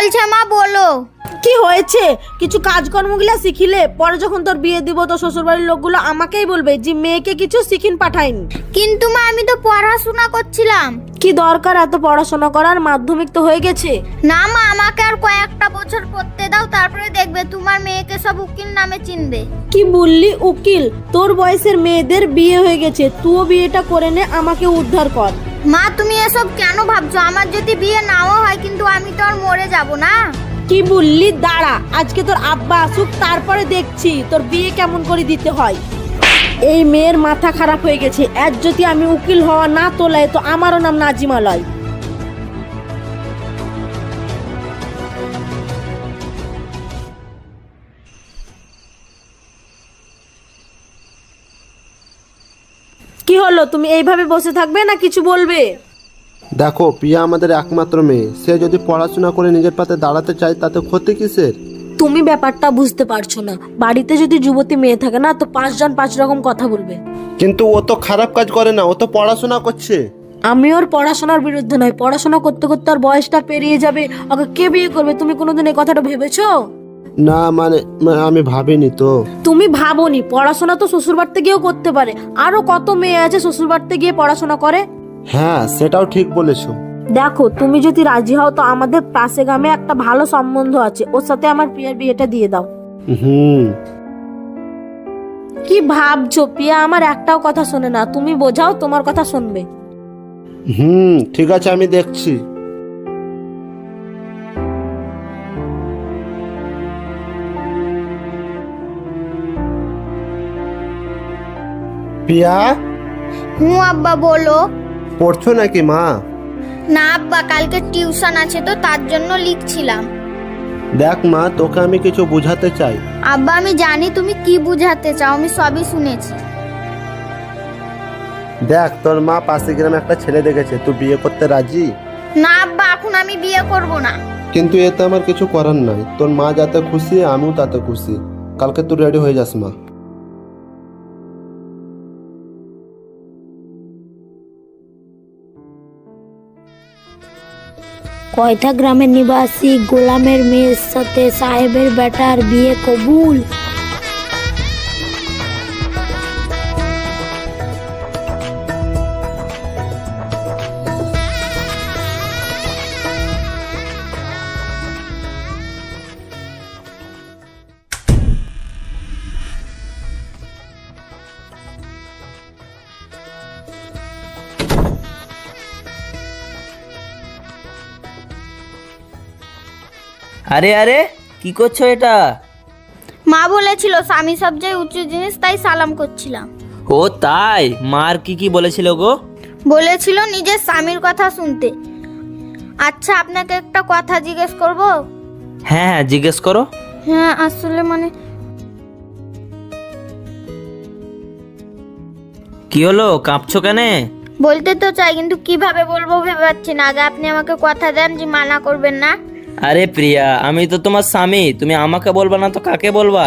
বলছে মা বলো। কি হয়েছে? কিছু কাজকর্মগুলো শিখিলে পরে যখন তোর বিয়ে দিব তো শ্বশুরবাড়ির লোকগুলো আমাকেই বলবে যে মেয়েকে কিছু শিখিন পাঠায়নি। কিন্তু মা আমি তো পড়াশোনা করছিলাম। কি দরকার এত পড়াশোনা করার? মাধ্যমিক তো হয়ে গেছে। না মা, আমাকে আর কয়েকটা বছর পড়তে দাও, তারপরে দেখবে তোমার মেয়েকে সব উকিল নামে চিনবে। কি বললি উকিল? তোর বয়সের মেয়েদের বিয়ে হয়ে গেছে, তুইও বিয়েটা করে নে, আমাকে উদ্ধার কর। মা তুমি এসব কেন ভাবছো? আমার যদি বিয়ে নাও হয় কিন্তু আমি তো আর মরে যাব না। কি বললি? দাঁড়া, আজকে তোর আব্বা আসুক, তারপরে দেখছি তোর বিয়ে কেমন করে দিতে হয়। এই মেয়ের মাথা খারাপ হয়ে গেছে, এর যদি আমি উকিল হওয়া না তোলাই তো আমারও নাম নাজিমা লয়। কি হলো? তুমি এইভাবে বসে থাকবে না কিছু বলবে? দেখো, প্রিয়া আমাদের একমাত্র মেয়ে, সে যদি পড়াশোনা করে নিজের পাতে দাঁড়াতে চায় তাতে ক্ষতি কিসের? তুমি ব্যাপারটা বুঝতে পারছো না। বাড়িতে যদি যুবতী মেয়ে থাকে না তো 5 জন 5 রকম কথা বলবে। কিন্তু ও তো খারাপ কাজ করে না, ও তো পড়াশোনা করছে। আমি ওর পড়াশোনার বিরুদ্ধে নয়, পড়াশোনা করতে করতে আর বয়সটা পেরিয়ে যাবে, ওকে কে বিয়ে করবে? তুমি কোনোদিন এই কথাটা ভেবেছো? না মানে আমি ভাবিনি তো। তুমি ভাবোনি? পড়াশোনা তো শ্বশুর বাড়িতে গিয়েও করতে পারে, আরো কত মেয়ে আছে শ্বশুর বাড়িতে গিয়ে পড়াশোনা করে। হ্যাঁ, সেটাও ঠিক বলেছো। দেখো, তুমি যদি রাজি হও তো আমাদের পাশে গ্রামে একটা ভালো সম্বন্ধ আছে, ওর সাথে আমার প্রিয়ার বিয়েটা দিয়ে দাও। হুম। কি ভাবছো? প্রিয়া আমার একটাও কথা শোনে না, তুমি বোঝাও, তোমার কথা শুনবে। ঠিক আছে, আমি দেখছি। প্রিয়া, হুঁ আব্বা বলো। পড়ছো নাকি মা? না আব্বা, কালকে টিউশন আছে তো তার জন্য লিখছিলাম। দেখ মা, তোকে আমি কিছু বুঝাতে চাই। আব্বা আমি জানি তুমি কি বুঝাতে চাও, আমি সবই শুনেছি। দেখ, তোর মা পাশে গ্রামে একটা ছেলে দেখেছে, তুই বিয়ে করতে রাজি? না আব্বা, এখন আমি বিয়ে করব না। কিন্তু এতে আমার কিছু করার নাই, তোর মা যাতে খুশি আমিও তাতে খুশি। কালকে তুই রেডি হয়ে যাস মা। কয়টা গ্রামের নিবাসী গোলামের মেয়ের সাথে সাহেবের বেটার বিয়ে কবুল। আরে আরে, কি করছো এটা? মা বলেছিল স্বামী সবচেয়ে উঁচু জিনিস, তাই সালাম করছিলাম। ও তাই? মার কি কি বলেছিল গো? বলেছিল নিজের স্বামীর কথা শুনতে। আচ্ছা আপনাকে একটা কথা জিজ্ঞেস করব? হ্যাঁ হ্যাঁ, জিজ্ঞেস করো। হ্যাঁ আসলে কি হলো, কাঁপছো কেনে? বলতে তো চাই কিন্তু কিভাবে বলবো ভেবে পাচ্ছি না। আগে আপনি আমাকে কথা দেন যে মানা করবেন না। আরে প্রিয়া, আমি তো তোমার স্বামী, তুমি আমাকে বলবা না তো কাকে বলবা?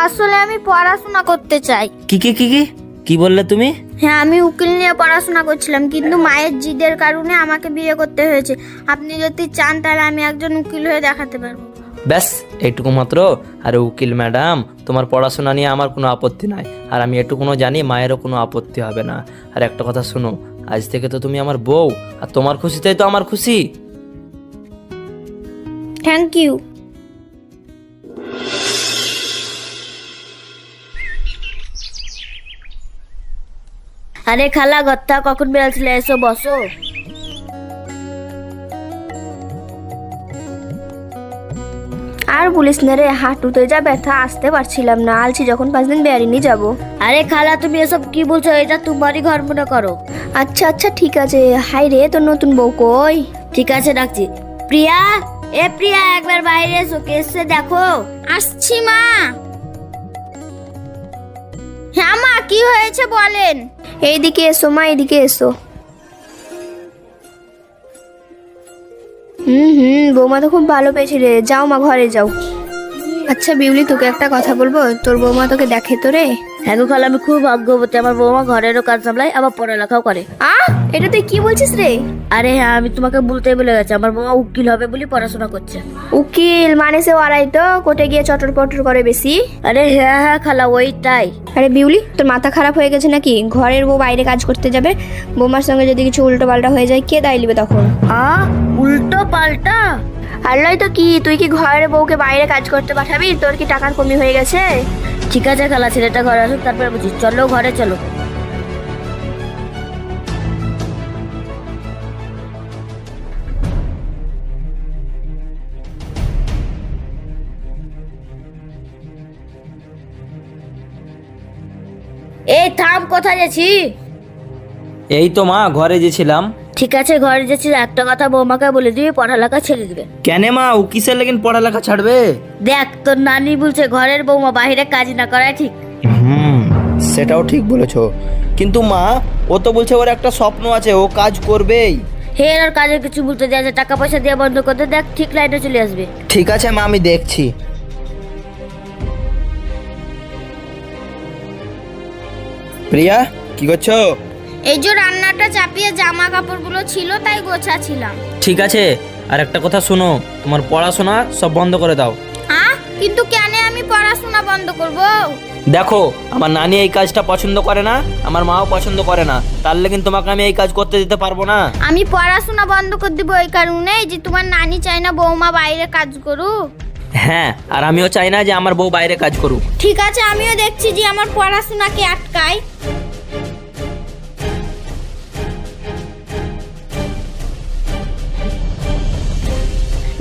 আসলে আমি পড়াশোনা করতে চাই। কি কি কি কি কি বললে তুমি? হ্যাঁ আমি উকিল নিয়ে পড়াশোনা করছিলাম, কিন্তু মায়ের জিদের কারণে আমাকে বিয়ে করতে হয়েছে। আপনি যদি চান তাহলে আমি একজন উকিল হয়ে দেখাতে পারবো। ব্যাস এইটুকু মাত্র? আরে উকিল ম্যাডাম, তোমার পড়াশোনা নিয়ে আমার কোনো আপত্তি নাই, আর আমি এটুকুনো জানি মায়েরও কোনো আপত্তি হবে না। আর একটা কথা শোনো, আজ থেকে তো তুমি আমার বউ, আর তোমার খুশিতেই তো আমার খুশি। Thank you. আরে খালা, ঘরটা কখন বেরোছিলে? এসো বসো। আর বলিস না রে, হাঁটুতে যা ব্যথা, আসতে পারছিলাম না। আলছি যখন 5 দিন বেরিয়ে যাব। আরে খালা, তুমি এসব কি বলছো? এটা তোমারই ঘর মনে করো। আচ্ছা আচ্ছা ঠিক আছে। হাই রে, তোর নতুন বউ কই? ঠিক আছে, ডাকছি। প্রিয়া, এ প্রিয়া, একবার বাইরে এসো, কে এসছে দেখো। আসছি মা। হ্যাঁ মা, কি হয়েছে বলেন। এইদিকে এসো মা, এইদিকে এসো। বৌমা তো খুব ভালো পেয়েছে রে। যাও মা, ঘরে যাও। আচ্ছা বিউলি, তোকে একটা কথা বলবো, তোর বৌমা তোকে দেখে তো রে? হ্যাঁ গো খালা, আমি খুব ভাগ্যবতী, আমার বৌমা ঘরেরও কাজ সামলায় আবার পড়ালেখাও করে। এটা তুই কি বলছিস রে? আরে হ্যাঁ, আমি তোমাকে বলতেই বলে গেছি, আমার বৌমা উকিল হবে বলে পড়াশোনা করছে। উকিল মানে সে ওরাই তো কোর্টে গিয়ে চটর পটর করে বেশি। আরে হ্যাঁ হ্যাঁ খালা, ওইটাই। আরে বিউলি, তোর মাথা খারাপ হয়ে গেছে নাকি? ঘরের বউ বাইরে কাজ করতে যাবে, বৌমার সঙ্গে যদি কিছু উল্টো পাল্টা হয়ে যায় কে দায় নিবে তখন? উল্টো পাল্টা? আর নয় তো কি, তুই কি ঘরের বউকে বাইরে কাজ করতে পাঠাবি? তোর কি টাকার কমি হয়ে গেছে? ঠিক আছে খালা, ছেলেটা ঘরে আসুক তারপরে বুঝি। চলো ঘরে চলো। এই থাম, কোথায় যাচ্ছি? এই তো মা, ঘরে গেছিলাম। ঠিক আছে ঘরে যাচ্ছি, একটা কথা বৌমাকে বলে দিবি, পড়ালেখা ছেড়ে দিবে। কেন মা, ও কিসের লেগিন পড়ালেখা ছাড়বে? দেখ, তোর নানি বলছে ঘরের বৌমা বাইরে কাজ না করাই ঠিক। সেটাও ঠিক বলেছো, কিন্তু মা ও তো বলছে ওর একটা স্বপ্ন আছে, ও কাজ করবেই। হে, আর কাজের কিছু বলতে দেওয়া যায়, টাকা পয়সা দিয়ে বন্ধ করতে, দেখ ঠিক লাইনে চলে আসবে। ঠিক আছে মা, আমি দেখছি। প্রিয়া, কি করছো? এই যে রান্নাটা চাপিয়ে জামা কাপড়গুলো ছিল তাই গোছাছিলাম। ঠিক আছে, আর একটা কথা শোনো, তোমার পড়াশোনা সব বন্ধ করে দাও। কিন্তু কেন আমি পড়াশোনা বন্ধ করব? দেখো, আমার নানি এই কাজটা পছন্দ করে না, আমার মাও পছন্দ করে না, তার লেগিন তোমাকে আমি এই কাজ করতে দিতে পারবো না। আমি পড়াশোনা বন্ধ করে দিব এই কারণে যে তোমার নানি চায় না বৌমা বাইরে কাজ করুক। হ্যাঁ, আর আমিও চাই না যে আমার বউ বাইরে কাজ করুক। ঠিক আছে, আমিও দেখছি যে আমার পড়াশোনাকে আটকায়।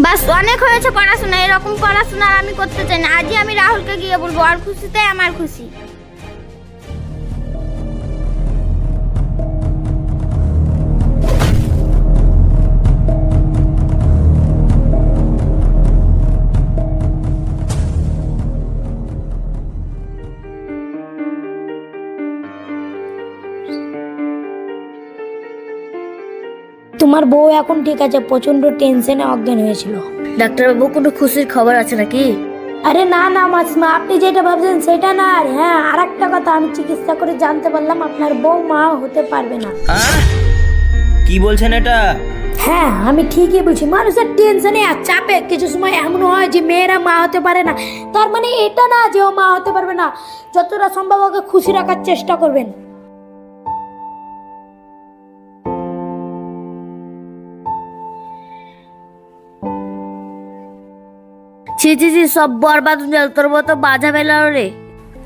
বাস, অনেক হয়েছে পড়াশোনা, এরকম পড়াশোনা আর আমি করতে চাই না। আজই আমি রাহুলকে গিয়ে বলবো, আর খুশিতে আমার খুশি। তোমার বউ এখন ঠিক আছে, প্রচন্ড টেনশনে অজ্ঞান হয়েছিল। ডাক্তারবাবু, কোনো খুশির খবর আছে নাকি? আরে না না মাসিমা, আপনি যেটা ভাবছেন সেটা না। আর হ্যাঁ, আর একটা কথা, আমি চিকিৎসা করে জানতে পারলাম আপনার বউ মা হতে পারবে না। কি বলছেন এটা? হ্যাঁ, আমি ঠিকই বলছি। মানুষের টেনশনে আর চাপে কিছু সময় এমন হয় যে মেয়েরা মা হতে পারে না। তার মানে এটা না যে ও মা হতে পারবে না। যতটা সম্ভব ওকে খুশি রাখার চেষ্টা করবেন। ছি ছি ছি, সব বরবাদ হয়ে গেল, তোর মতো বাজা বেলা রে।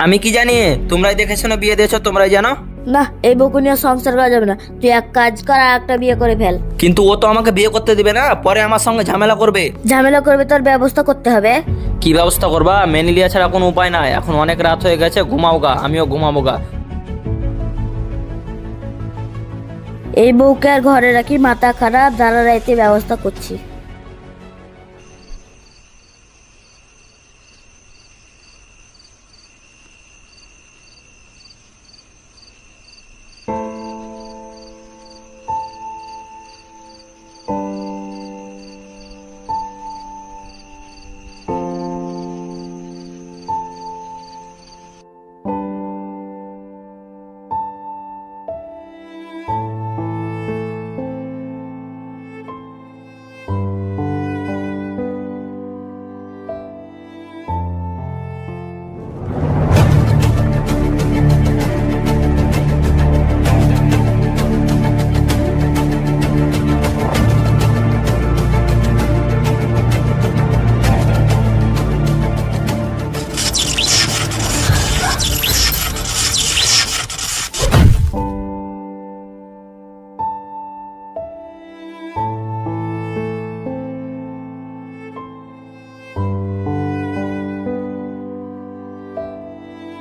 আমি কি জানি, তোমরাই দেখেছো না, বিয়ে দিয়েছো, তোমরাই জানো। না, এই বউকে নিয়ে সংসার করা যাবে না। তুই এক কাজ কর, আর একটা বিয়ে করে ফেল। কিন্তু ও তো আমাকে বিয়ে করতে দিবে না, পরে আমার সঙ্গে ঝামেলা করবে। ঝামেলা করবে, তোর ব্যবস্থা করতে হবে। কি ব্যবস্থা করবা? মেনে লিয়া ছাড়া কোনো উপায় নাই। এখন অনেক রাত হয়ে গেছে, ঘুমাওগা, আমিও ঘুমাবোগা। এই বউকে আর ঘরে রাখি, মাথা খারাপ, দাঁড়া রাইতে ব্যবস্থা করছি।